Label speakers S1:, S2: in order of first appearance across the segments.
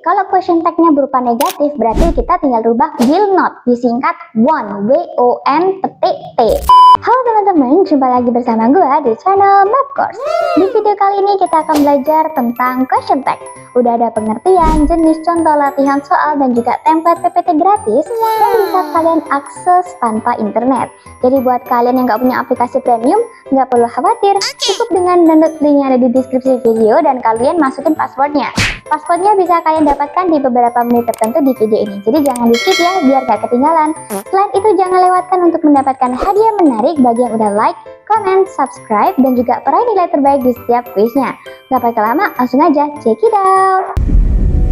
S1: Kalau question tag-nya berupa negatif, berarti kita tinggal rubah will not, disingkat won, W-O-N-T-T. Halo teman-teman, jumpa lagi bersama gue di channel Math Course. Di video kali ini kita akan belajar tentang question tag. Udah ada pengertian, jenis, contoh latihan soal, dan juga template PPT gratis yang bisa kalian akses tanpa internet. Jadi buat kalian yang nggak punya aplikasi premium, nggak perlu khawatir, cukup dengan download linknya ada di deskripsi video dan kalian masukin passwordnya. Passwordnya bisa kalian dapatkan di beberapa menit tertentu di video ini, jadi jangan di skip ya, biar gak ketinggalan. Selain itu jangan lewatkan untuk mendapatkan hadiah menarik bagi yang udah like, comment, subscribe, dan juga peraih nilai terbaik di setiap quiznya. Gak pakai lama, langsung aja check it out.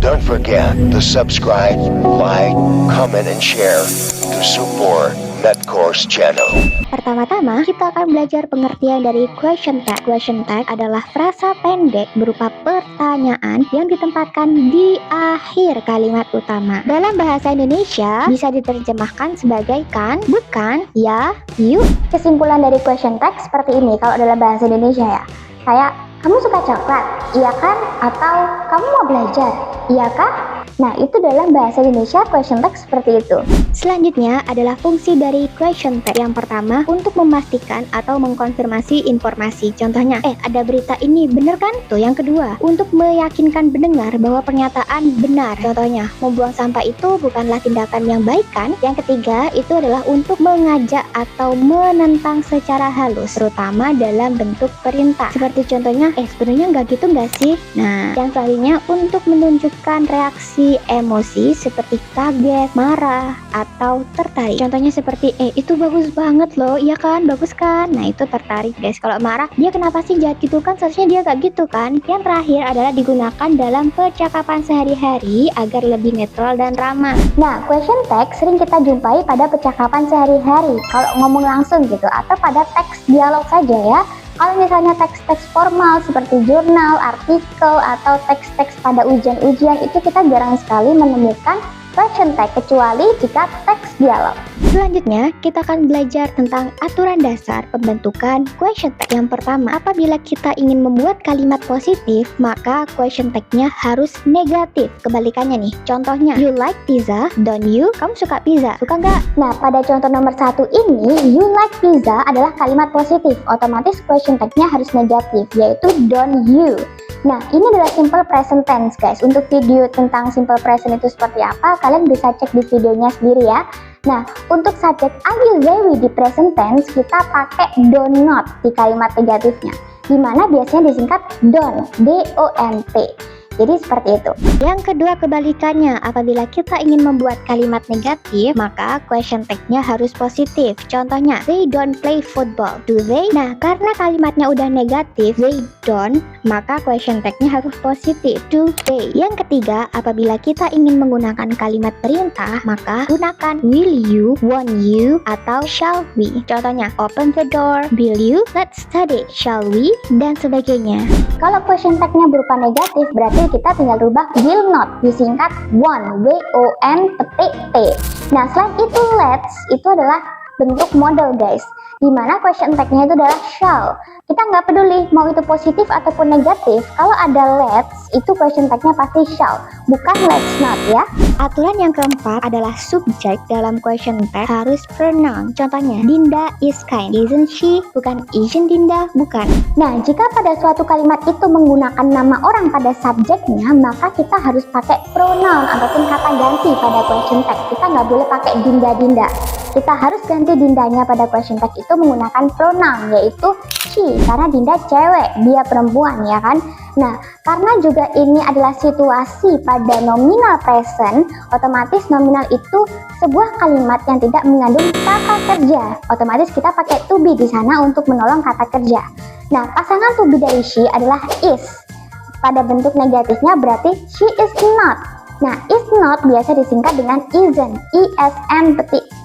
S2: Don't forget to subscribe, like, comment, and share to support Math Course channel.
S1: Pertama-tama, kita akan belajar pengertian dari question tag. Question tag adalah frasa pendek berupa pertanyaan yang ditempatkan di akhir kalimat utama. Dalam bahasa Indonesia, bisa diterjemahkan sebagai kan, bukan, ya, yuk. Kesimpulan dari question tag seperti ini kalau dalam bahasa Indonesia ya. Kayak, kamu suka coklat? Iya kan? Atau kamu mau belajar? Iya kah? Nah, itu dalam bahasa Indonesia question tag seperti itu. Selanjutnya adalah fungsi dari question tag. Yang pertama, untuk memastikan atau mengkonfirmasi informasi. Contohnya, ada berita ini, bener kan? Tuh, yang kedua, untuk meyakinkan pendengar bahwa pernyataan benar. Contohnya, membuang sampah itu bukanlah tindakan yang baik kan? Yang ketiga, itu adalah untuk mengajak atau menentang secara halus, terutama dalam bentuk perintah. Seperti contohnya, sebenarnya nggak gitu nggak sih? Nah, yang selanjutnya untuk menunjukkan reaksi emosi seperti kaget, marah, atau tertarik. Contohnya seperti, itu bagus banget loh, iya kan? Bagus kan? Nah, itu tertarik guys. Kalau marah, dia kenapa sih jahat gitu kan? Seharusnya dia gak gitu kan? Yang terakhir adalah digunakan dalam percakapan sehari-hari agar lebih netral dan ramah. Nah, question tag sering kita jumpai pada percakapan sehari-hari kalau ngomong langsung gitu, atau pada teks dialog saja ya. Kalau misalnya teks-teks formal seperti jurnal, artikel, atau teks-teks pada ujian-ujian, itu kita jarang sekali menemukan question tag kecuali jika teks dialog. Selanjutnya, kita akan belajar tentang aturan dasar pembentukan question tag. Yang pertama, apabila kita ingin membuat kalimat positif, maka question tag-nya harus negatif. Kebalikannya nih, contohnya, you like pizza, don't you? Kamu suka pizza, suka nggak? Nah, pada contoh nomor 1 ini, you like pizza adalah kalimat positif. Otomatis question tag-nya harus negatif, yaitu don't you. Nah, ini adalah simple present tense guys. Untuk video tentang simple present itu seperti apa, kalian bisa cek di videonya sendiri ya. Nah, untuk subjek I will they will di present tense, kita pakai do not di kalimat negatifnya, dimana biasanya disingkat don't, D-O-N-T. Jadi seperti itu. Yang kedua kebalikannya, apabila kita ingin membuat kalimat negatif, maka question tag-nya harus positif. Contohnya, they don't play football, do they? Nah, karena kalimatnya udah negatif, they don't, maka question tag-nya harus positif, do they. Yang ketiga, apabila kita ingin menggunakan kalimat perintah, maka gunakan will you, won't you, atau shall we. Contohnya, open the door, will you, let's study, shall we, dan sebagainya. Kalau question tag-nya berupa negatif, berarti kita tinggal rubah will not, disingkat won't, W-O-N-T-T. Nah, selain itu let's, itu adalah bentuk model guys, dimana question tag-nya itu adalah shall. Kita nggak peduli mau itu positif ataupun negatif, kalau ada let's, itu question tag-nya pasti shall, bukan let's not ya. Aturan yang keempat adalah subjek dalam question tag harus pronoun. Contohnya, Dinda is kind, isn't she? Bukan isn't Dinda, bukan. Nah, jika pada suatu kalimat itu menggunakan nama orang pada subjeknya, maka kita harus pakai pronoun ataupun kata ganti pada question tag. Kita nggak boleh pakai Dinda-Dinda. Kita harus ganti Dindanya pada question tag itu menggunakan pronoun, yaitu she, karena Dinda cewek, dia perempuan ya kan. Nah, karena juga ini adalah situasi pada nominal present, otomatis nominal itu sebuah kalimat yang tidak mengandung kata kerja. Otomatis kita pakai to be di sana untuk menolong kata kerja. Nah, pasangan to be dari she adalah is. Pada bentuk negatifnya berarti she is not. Nah, is not biasa disingkat dengan isn't, I-S-N-T.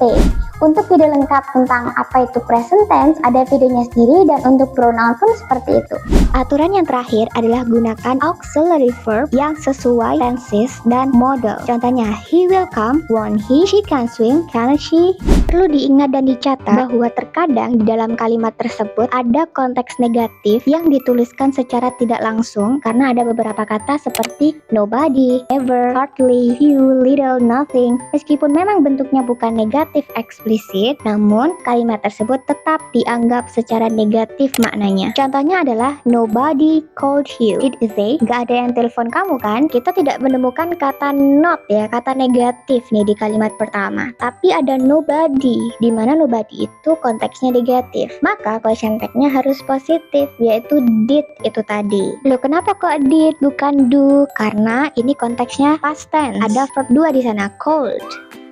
S1: Untuk video lengkap tentang apa itu present tense, ada videonya sendiri, dan untuk pronoun pun seperti itu. Aturan yang terakhir adalah gunakan auxiliary verb yang sesuai tenses dan model. Contohnya, he will come, won't he, she can swim, can she. Perlu diingat dan dicatat bahwa terkadang di dalam kalimat tersebut ada konteks negatif yang dituliskan secara tidak langsung karena ada beberapa kata seperti nobody, ever, hardly, few, little, nothing. Meskipun memang bentuknya bukan negatif eksplisit, namun kalimat tersebut tetap dianggap secara negatif maknanya. Contohnya adalah nobody called you. Did they? Gak ada yang telepon kamu kan? Kita tidak menemukan kata not ya, kata negatif nih di kalimat pertama. Tapi ada nobody, di mana nobody itu konteksnya negatif. Maka question tag-nya harus positif, yaitu did itu tadi. Loh, kenapa kok did bukan do? Karena ini konteksnya past tense. Ada verb 2 di sana, cold.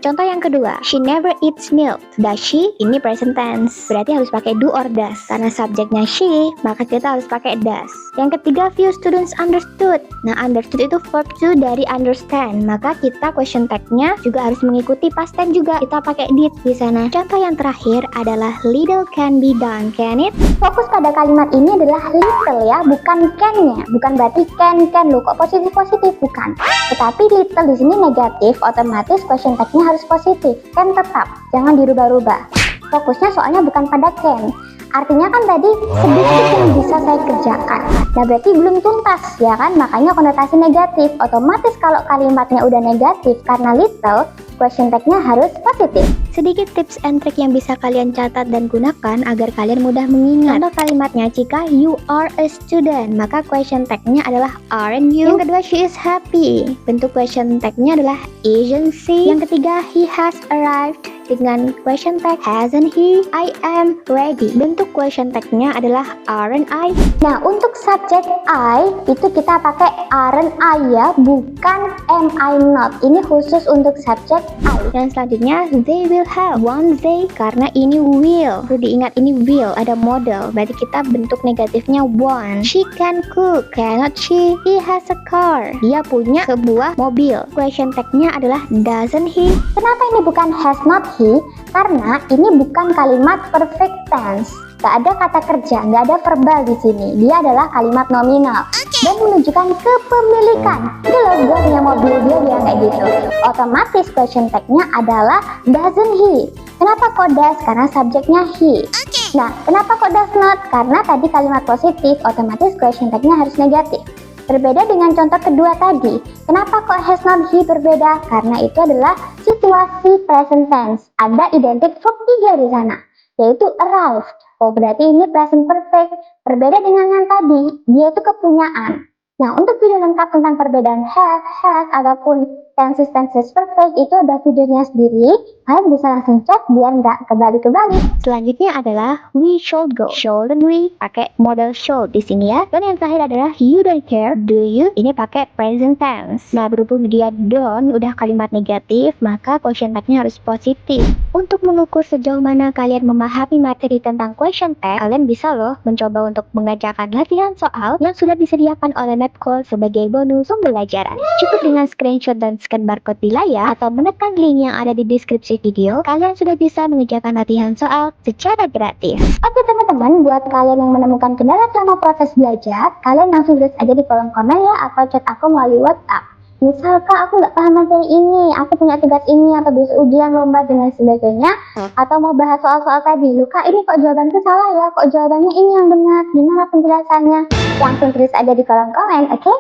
S1: Contoh yang kedua, she never eats milk. Does she? Ini present tense, berarti harus pakai do or does. Karena subjeknya she, maka kita harus pakai does. Yang ketiga, few students understood. Nah, understood itu verb to dari understand, maka kita question tag-nya juga harus mengikuti past tense juga. Kita pakai did di sana. Contoh yang terakhir adalah little can be done, can it? Fokus pada kalimat ini adalah little ya, bukan can-nya. Bukan berarti can loh, kok positif, bukan. Tetapi little di sini negatif, otomatis question tag-nya harus positif, can tetap, jangan dirubah-rubah. Fokusnya soalnya bukan pada can. Artinya kan tadi sedikit yang bisa saya kerjakan. Nah, berarti belum tuntas ya kan, makanya konotasi negatif. Otomatis kalau kalimatnya udah negatif karena little, question tag-nya harus positif. Sedikit tips and trick yang bisa kalian catat dan gunakan agar kalian mudah mengingat. Contoh kalimatnya, jika you are a student, maka question tag-nya adalah aren't you. Yang kedua, she is happy. Bentuk question tag-nya adalah isn't she. Yang ketiga, he has arrived dengan question tag hasn't he. I am ready. Bentuk question tag-nya adalah aren't I. Nah, untuk subjek I itu kita pakai aren't I ya, bukan am I not. Ini khusus untuk subjek I. Dan selanjutnya, they will have. Won't they? Karena ini will. Perlu diingat ini will, ada model. Berarti kita bentuk negatifnya won't. She can cook. Cannot she? He has a car. Dia punya sebuah mobil. Question tag-nya adalah doesn't he? Kenapa ini bukan has not he? Karena ini bukan kalimat perfect tense. Gak ada kata kerja, gak ada verbal di sini. Dia adalah kalimat nominal dan menunjukkan kepemilikan. Ini loh, gue punya mobil, dia kayak gitu. Otomatis question tag-nya adalah doesn't he. Kenapa kok does? Karena subjeknya he. Nah, kenapa kok does not? Karena tadi kalimat positif, otomatis question tag-nya harus negatif. Berbeda dengan contoh kedua tadi. Kenapa kok has not he berbeda? Karena itu adalah situasi present tense. Ada identik verb 3 di sana, yaitu arrived. Oh, berarti ini present perfect. Berbeda dengan yang tadi, dia itu kepunyaan. Nah, untuk video lengkap tentang perbedaan have, has, ataupun tenses perfect itu ada videonya sendiri. Kalian bisa langsung cek biar nggak kebalik-kebalik. Selanjutnya adalah we should go. Shouldn't we? Pakai model should di sini ya. Dan yang terakhir adalah you don't care, do you? Ini pakai present tense. Nah, berhubung dia don't udah kalimat negatif, maka question tag-nya harus positif. Untuk mengukur sejauh mana kalian memahami materi tentang question tag, kalian bisa loh mencoba untuk mengerjakan latihan soal yang sudah disediakan oleh Netcourse sebagai bonus pembelajaran. Cukup dengan screenshot dan scan barcode di layar atau menekan link yang ada di deskripsi video, kalian sudah bisa mengerjakan latihan soal secara gratis. Oke teman-teman, buat kalian yang menemukan kendala selama proses belajar, kalian langsung tulis aja di kolom komen ya, atau chat aku melalui WhatsApp. Misal kak, aku nggak paham materi ini, aku punya tugas ini, atau besok ujian, lomba, dan sebagainya, atau mau bahas soal-soal tadi. Loh kak, ini kok jawabanku salah ya, kok jawabannya ini yang benar, gimana penjelasannya? Langsung tulis aja di kolom komen, oke?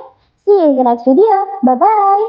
S1: See you in the next video, bye-bye!